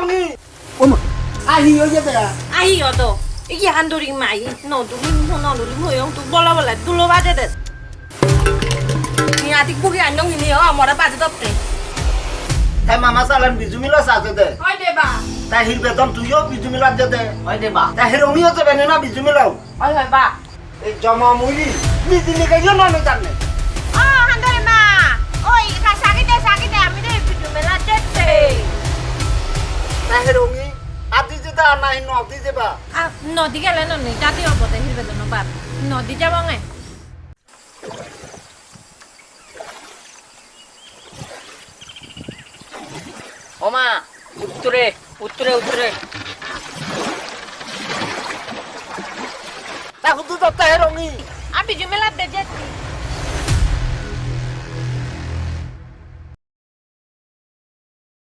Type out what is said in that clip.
রঙি ওমা আহি হয়ে যাবে আহি অত iki handuri mai no duli mo yung tu bola bola dulo ba de ni atik buki andong ini yo amora ba de topte তাই মামা চালান বিজু মিলা সাজে দে hoy de ba তাই হির বেতন তুইও বিজু মিলা দে দে hoy de ba তাই রঙিও যাবে না বিজু মিলাও hoy ba এই জমা মুই মিদিনি কাইও না জানে oh handuri ma oi ka sakit de ami de bidu mela tete তাই রঙি আদি যেটা নাই নদি যাবা nodi gele no ni tati obote hirbe no ba nodi jabo nge ওমা উত্তরে উত্তরে উত্তরে তা হুদু তো তাই রঙি abi bidu mela de jeti